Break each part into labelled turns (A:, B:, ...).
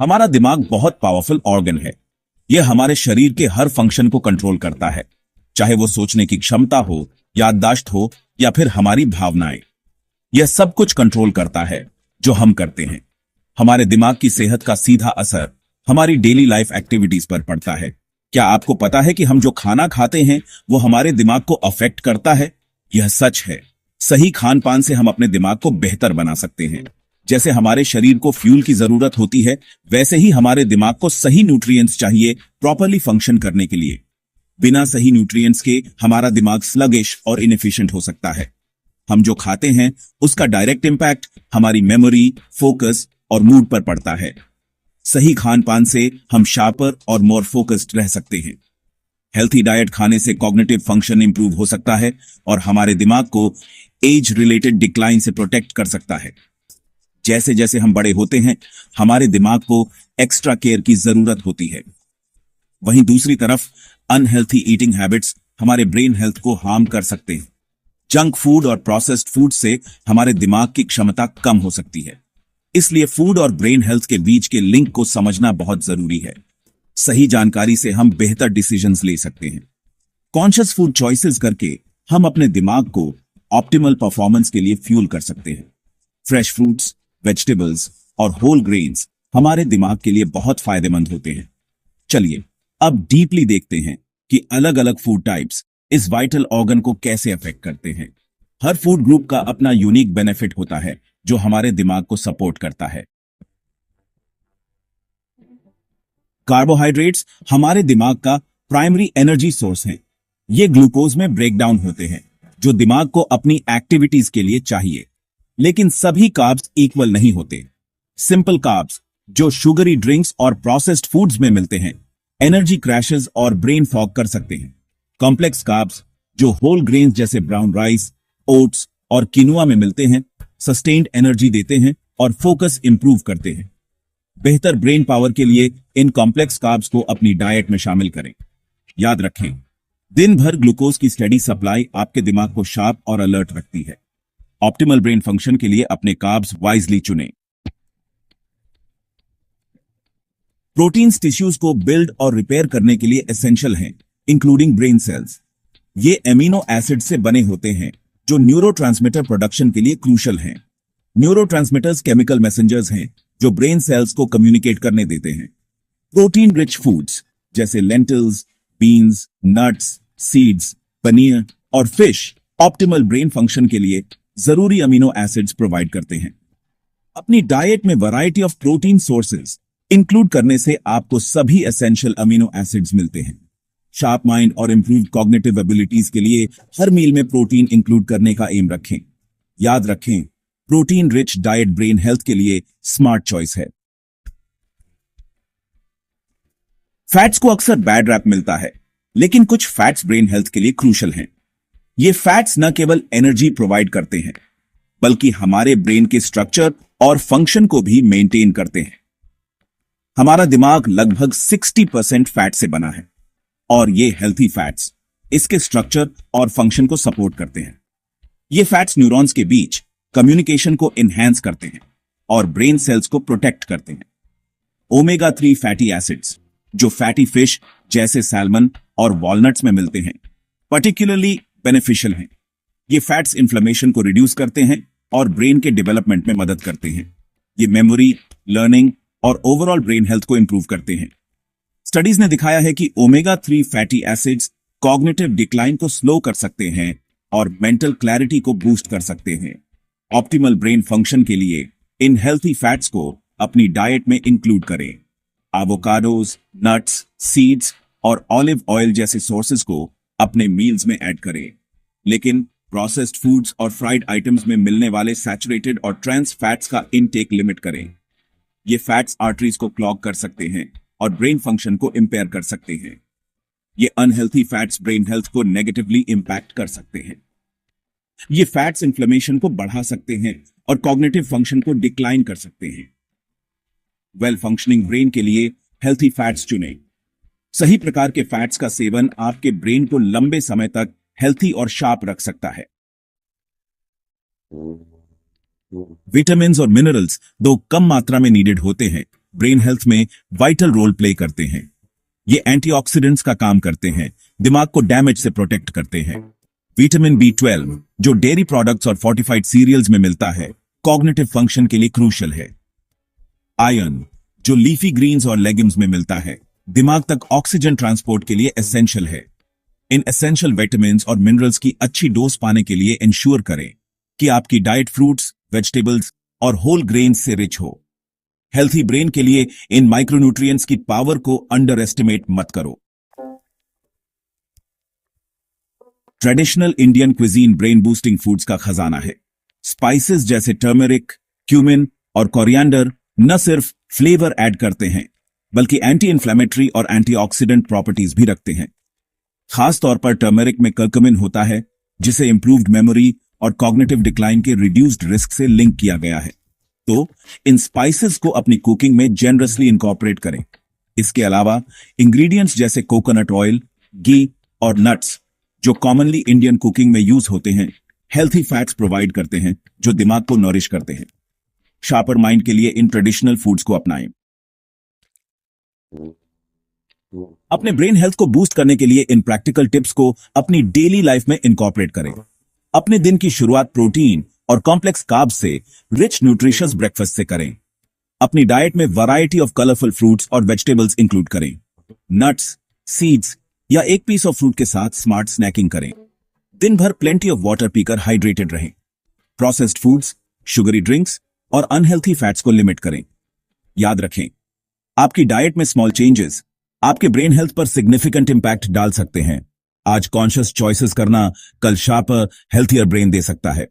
A: हमारा दिमाग बहुत पावरफुल ऑर्गन है। यह हमारे शरीर के हर फंक्शन को कंट्रोल करता है, चाहे वो सोचने की क्षमता हो, याददाश्त हो या फिर हमारी भावनाएं। यह सब कुछ कंट्रोल करता है जो हम करते हैं। हमारे दिमाग की सेहत का सीधा असर हमारी डेली लाइफ एक्टिविटीज पर पड़ता है। क्या आपको पता है कि हम जो खाना खाते हैं वो हमारे दिमाग को अफेक्ट करता है? यह सच है। सही खान पान से हम अपने दिमाग को बेहतर बना सकते हैं। जैसे हमारे शरीर को फ्यूल की जरूरत होती है, वैसे ही हमारे दिमाग को सही न्यूट्रिएंट्स चाहिए प्रॉपरली फंक्शन करने के लिए। बिना सही न्यूट्रिएंट्स के हमारा दिमाग स्लगिश और इनएफिशिएंट हो सकता है। हम जो खाते हैं उसका डायरेक्ट इंपैक्ट हमारी मेमोरी, फोकस और मूड पर पड़ता है। सही खान पान से हम शार्पर और मोर फोकस्ड रह सकते हैं। हेल्थी डाइट खाने से कॉग्निटिव फंक्शन इंप्रूव हो सकता है और हमारे दिमाग को एज रिलेटेड डिक्लाइन से प्रोटेक्ट कर सकता है। जैसे जैसे हम बड़े होते हैं, हमारे दिमाग को एक्स्ट्रा केयर की जरूरत होती है। वहीं दूसरी तरफ अनहेल्थी ईटिंग हैबिट्स हमारे ब्रेन हेल्थ को हार्म कर सकते हैं। जंक फूड और प्रोसेस्ड फूड से हमारे दिमाग की क्षमता कम हो सकती है। इसलिए फूड और ब्रेन हेल्थ के बीच के लिंक को समझना बहुत जरूरी है। सही जानकारी से हम बेहतर डिसीजंस ले सकते हैं। कॉन्शियस फूड चॉइसेस करके हम अपने दिमाग को ऑप्टिमल परफॉर्मेंस के लिए फ्यूल कर सकते हैं। फ्रेश फ्रूट्स, वेजिटेबल्स और होल ग्रेन्स हमारे दिमाग के लिए बहुत फायदेमंद होते हैं। चलिए अब डीपली देखते हैं कि अलग अलग फूड टाइप्स इस वाइटल ऑर्गन को कैसे अफेक्ट करते हैं। हर फूड ग्रुप का अपना यूनिक बेनिफिट होता है जो हमारे दिमाग को सपोर्ट करता है। कार्बोहाइड्रेट्स हमारे दिमाग का प्राइमरी एनर्जी सोर्स हैं। ये ग्लूकोज में ब्रेक डाउन होते हैं जो दिमाग को अपनी एक्टिविटीज के लिए चाहिए। लेकिन सभी कार्ब्स इक्वल नहीं होते। सिंपल कार्ब्स जो शुगरी ड्रिंक्स और प्रोसेस्ड फूड्स में मिलते हैं, एनर्जी क्रैशेस और ब्रेन फॉग कर सकते हैं। कॉम्प्लेक्स कार्ब्स जो होल ग्रेन्स जैसे ब्राउन राइस, ओट्स और किनुआ में मिलते हैं, सस्टेन्ड एनर्जी देते हैं और फोकस इंप्रूव करते हैं। बेहतर ब्रेन पावर के लिए इन कॉम्प्लेक्स कार्ब्स को अपनी डाइट में शामिल करें। याद रखें, दिन भर ग्लूकोज की स्टेडी सप्लाई आपके दिमाग को शार्प और अलर्ट रखती है। ऑप्टिमल ब्रेन फंक्शन के लिए अपने कार्ब्स वाइजली चुनें। प्रोटीन्स टिश्यूज को बिल्ड और रिपेयर करने के लिए एसेंशियल हैं, इंक्लूडिंग ब्रेन सेल्स। ये एमिनो एसिड से बने होते हैं जो न्यूरोट्रांसमीटर प्रोडक्शन के लिए क्रूशियल हैं। न्यूरोट्रांसमीटर्स केमिकल मैसेंजर्स हैं जो ब्रेन सेल्स को कम्युनिकेट करने देते हैं। प्रोटीन रिच फूड्स जैसे lentils, beans, nuts, seeds, paneer और फिश ऑप्टिमल ब्रेन फंक्शन के लिए जरूरी अमीनो एसिड्स प्रोवाइड करते हैं। अपनी डाइट में variety of protein sources include करने से आपको सभी एसेंशियल अमीनो एसिड्स मिलते हैं। शार्प माइंड और इंप्रूव्ड कॉग्निटिव एबिलिटीज के लिए हर मील में प्रोटीन इंक्लूड करने का एम रखें। याद रखें, protein rich diet brain health के लिए स्मार्ट चॉइस है। फैट्स को अक्सर बैड रैप मिलता है, लेकिन कुछ फैट्स ब्रेन हेल्थ के लिए क्रूशियल हैं। ये फैट्स न केवल एनर्जी प्रोवाइड करते हैं, बल्कि हमारे ब्रेन के स्ट्रक्चर और फंक्शन को भी मेंटेन करते हैं। हमारा दिमाग लगभग 60% फैट से बना है और ये हेल्थी फैट्स इसके स्ट्रक्चर और फंक्शन को सपोर्ट करते हैं। ये फैट्स न्यूरॉन्स के बीच कम्युनिकेशन को एनहांस करते हैं और ब्रेन सेल्स को प्रोटेक्ट करते हैं। ओमेगा 3 फैटी एसिड्स जो फैटी फिश जैसे सैल्मन और वॉलनट्स में मिलते हैं, पर्टिकुलरली बेनिफिशियल हैं। ये फैट्स इन्फ्लेमेशन को रिड्यूस करते हैं और ब्रेन के डेवलपमेंट में मदद करते हैं। ये मेमोरी, लर्निंग और ओवरऑल ब्रेन हेल्थ को इंप्रूव करते हैं। स्टडीज ने दिखाया है कि omega 3 fatty acids cognitive decline को स्लो कर सकते हैं और मेंटल क्लैरिटी को बूस्ट कर सकते हैं। ऑप्टिमल ब्रेन फंक्शन के लिए इन हेल्थी फैट्स को अपनी डाइट में इंक्लूड करें। एवोकाडोज, नट्स, सीड्स और ऑलिव ऑयल जैसे सोर्सेज को अपने मील्स में ऐड करें। लेकिन प्रोसेस्ड फूड्स और फ्राइड आइटम्स में मिलने वाले सैचुरेटेड और ट्रांस फैट्स का इनटेक लिमिट करें। ये फैट्स आर्टरीज को क्लॉग कर सकते हैं और ब्रेन फंक्शन को इंपेयर कर सकते हैं। ये अनहेल्थी फैट्स ब्रेन हेल्थ को नेगेटिवली इंपैक्ट कर सकते हैं। ये फैट्स इन्फ्लेमेशन को बढ़ा सकते हैं और कॉग्निटिव फंक्शन को डिक्लाइन कर सकते हैं। वेल फंक्शनिंग ब्रेन के लिए हेल्थी फैट्स चुनें। सही प्रकार के फैट्स का सेवन आपके ब्रेन को लंबे समय तक हेल्थी और शार्प रख सकता है। विटामिन्स और मिनरल्स दो कम मात्रा में नीडेड होते हैं, ब्रेन हेल्थ में वाइटल रोल प्ले करते हैं। ये एंटीऑक्सीडेंट्स का काम करते हैं, दिमाग को डैमेज से प्रोटेक्ट करते हैं। विटामिन B12 जो डेयरी प्रोडक्ट्स और फोर्टिफाइड सीरियल्स में मिलता है, कॉग्निटिव फंक्शन के लिए क्रूशियल है। आयरन जो लीफी ग्रीन्स और लेगिम्स में मिलता है, दिमाग तक ऑक्सीजन ट्रांसपोर्ट के लिए एसेंशियल है। इन एसेंशियल विटामिन्स और मिनरल्स की अच्छी डोज पाने के लिए इंश्योर करें कि आपकी डाइट फ्रूट्स, वेजिटेबल्स और होल ग्रेन्स से रिच हो। हेल्थी ब्रेन के लिए इन माइक्रोन्यूट्रिएंट्स की पावर को अंडर एस्टिमेट मत करो। Traditional Indian cuisine brain boosting foods का खजाना है। स्पाइसेस जैसे टर्मरिक, क्यूमिन और कोरिएंडर न सिर्फ फ्लेवर ऐड करते हैं, बल्कि एंटी इन्फ्लेमेटरी और एंटीऑक्सीडेंट प्रॉपर्टीज भी रखते हैं। खास तौर पर टर्मरिक में कर्कुमिन होता है, जिसे इंप्रूव्ड मेमोरी और कॉग्निटिव डिक्लाइन के रिड्यूस्ड रिस्क से लिंक किया गया है। तो इन स्पाइसेस को अपनी कुकिंग में जेनरसली इंकॉर्पोरेट करें। इसके अलावा इंग्रेडिएंट्स जैसे कोकोनट ऑयल, घी और नट्स जो कॉमनली इंडियन कुकिंग में यूज होते हैं, हेल्थी फैट्स प्रोवाइड करते हैं जो दिमाग को नरिश करते हैं। शार्पर माइंड के लिए इन ट्रेडिशनल फूड्स को अपनाएं। अपने ब्रेन हेल्थ को बूस्ट करने के लिए इन प्रैक्टिकल टिप्स को अपनी डेली लाइफ में इंकॉर्पोरेट करें। अपने दिन की शुरुआत प्रोटीन और कॉम्प्लेक्स कार्ब्स से रिच न्यूट्रिशियस ब्रेकफास्ट से करें। अपनी डाइट में वैरायटी ऑफ कलरफुल फ्रूट्स और वेजिटेबल्स इंक्लूड करें। नट्स, सीड्स या एक पीस ऑफ फ्रूट के साथ स्मार्ट स्नैकिंग करें। दिन भर प्लेंटी ऑफ वाटर पीकर हाइड्रेटेड रहें। प्रोसेस्ड फूड्स, शुगरी ड्रिंक्स और अनहेल्थी फैट्स को लिमिट करें। याद रखें, आपकी डाइट में स्मॉल चेंजेस आपके ब्रेन हेल्थ पर सिग्निफिकेंट इंपैक्ट डाल सकते हैं। आज कॉन्शियस चॉइसेस करना कल शार्पर, हेल्थियर ब्रेन दे सकता है।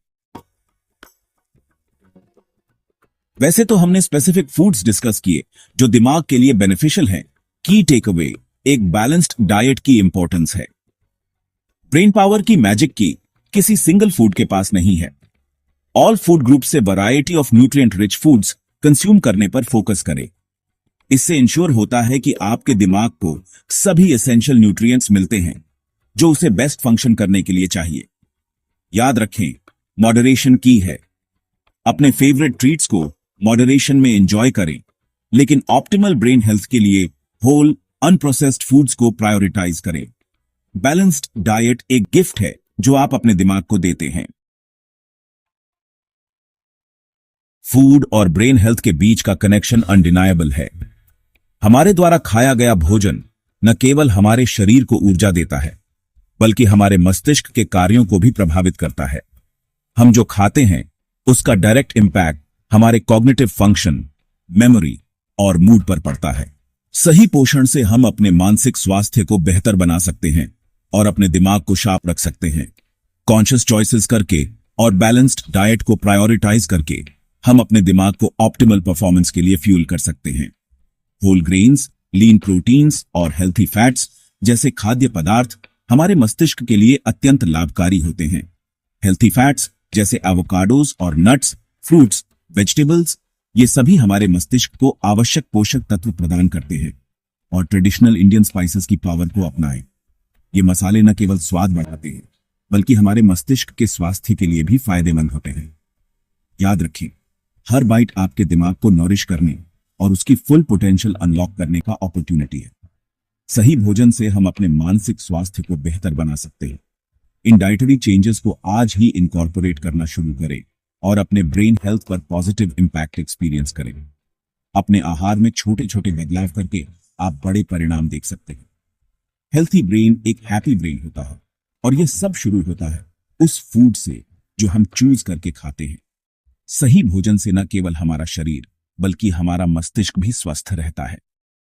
A: वैसे तो हमने स्पेसिफिक फूड्स डिस्कस किए जो दिमाग के लिए बेनिफिशियल हैं। की टेक अवे एक बैलेंस्ड डाइट की इंपॉर्टेंस है। ब्रेन पावर की मैजिक की किसी सिंगल फूड के पास नहीं है। ऑल फूड ग्रुप से variety of nutrient rich foods consume करने पर फोकस करें। इससे इंश्योर होता है कि आपके दिमाग को सभी एसेंशियल न्यूट्रिएंट्स मिलते हैं जो उसे बेस्ट फंक्शन करने के लिए चाहिए। याद रखें, मॉडरेशन की है। अपने फेवरेट ट्रीट्स को मॉडरेशन में एंजॉय करें, लेकिन ऑप्टिमल ब्रेन हेल्थ के लिए होल अनप्रोसेस्ड फूड्स को प्रायोरिटाइज करें। बैलेंस्ड डाइट एक गिफ्ट है जो आप अपने दिमाग को देते हैं। फूड और ब्रेन हेल्थ के बीच का कनेक्शन अनडिनायबल है। हमारे द्वारा खाया गया भोजन न केवल हमारे शरीर को ऊर्जा देता है, बल्कि हमारे मस्तिष्क के कार्यों को भी प्रभावित करता है। हम जो खाते हैं उसका डायरेक्ट इंपैक्ट हमारे कॉग्निटिव फंक्शन, मेमोरी और मूड पर पड़ता है। सही पोषण से हम अपने मानसिक स्वास्थ्य को बेहतर बना सकते हैं और अपने दिमाग को शार्प रख सकते हैं। कॉन्शियस चॉइसेस करके और बैलेंस्ड डाइट को प्रायोरिटाइज करके हम अपने दिमाग को ऑप्टिमल परफॉर्मेंस के लिए फ्यूल कर सकते हैं। होल ग्रेन्स, लीन प्रोटीन्स और हेल्थी फैट्स जैसे खाद्य पदार्थ हमारे मस्तिष्क के लिए अत्यंत लाभकारी होते हैं। हेल्थी फैट्स जैसे एवोकाडोज और नट्स, फ्रूट्स, वेजिटेबल्स, ये सभी हमारे मस्तिष्क को आवश्यक पोषक तत्व प्रदान करते हैं। और ट्रेडिशनल इंडियन स्पाइसेस की पावर को अपनाएं। ये मसाले न केवल स्वाद बढ़ाते हैं, बल्कि हमारे मस्तिष्क के स्वास्थ्य के लिए भी फायदेमंद होते हैं। याद रखें, हर बाइट आपके दिमाग को नॉरिश करने और उसकी फुल पोटेंशियल अनलॉक करने का अपॉर्चुनिटी है। सही भोजन से हम अपने मानसिक स्वास्थ्य को बेहतर बना सकते हैं। इन डाइटरी चेंजेस को आज ही इनकॉर्पोरेट करना शुरू करें और अपने ब्रेन हेल्थ पर पॉजिटिव इंपैक्ट एक्सपीरियंस करें। अपने आहार में छोटे छोटे बदलाव करके आप बड़े परिणाम देख सकते हैं। हेल्थी ब्रेन एक हैप्पी ब्रेन होता है और यह सब शुरू होता है उस फूड से जो हम चूज करके खाते हैं। सही भोजन से न केवल हमारा शरीर बल्कि हमारा मस्तिष्क भी स्वस्थ रहता है।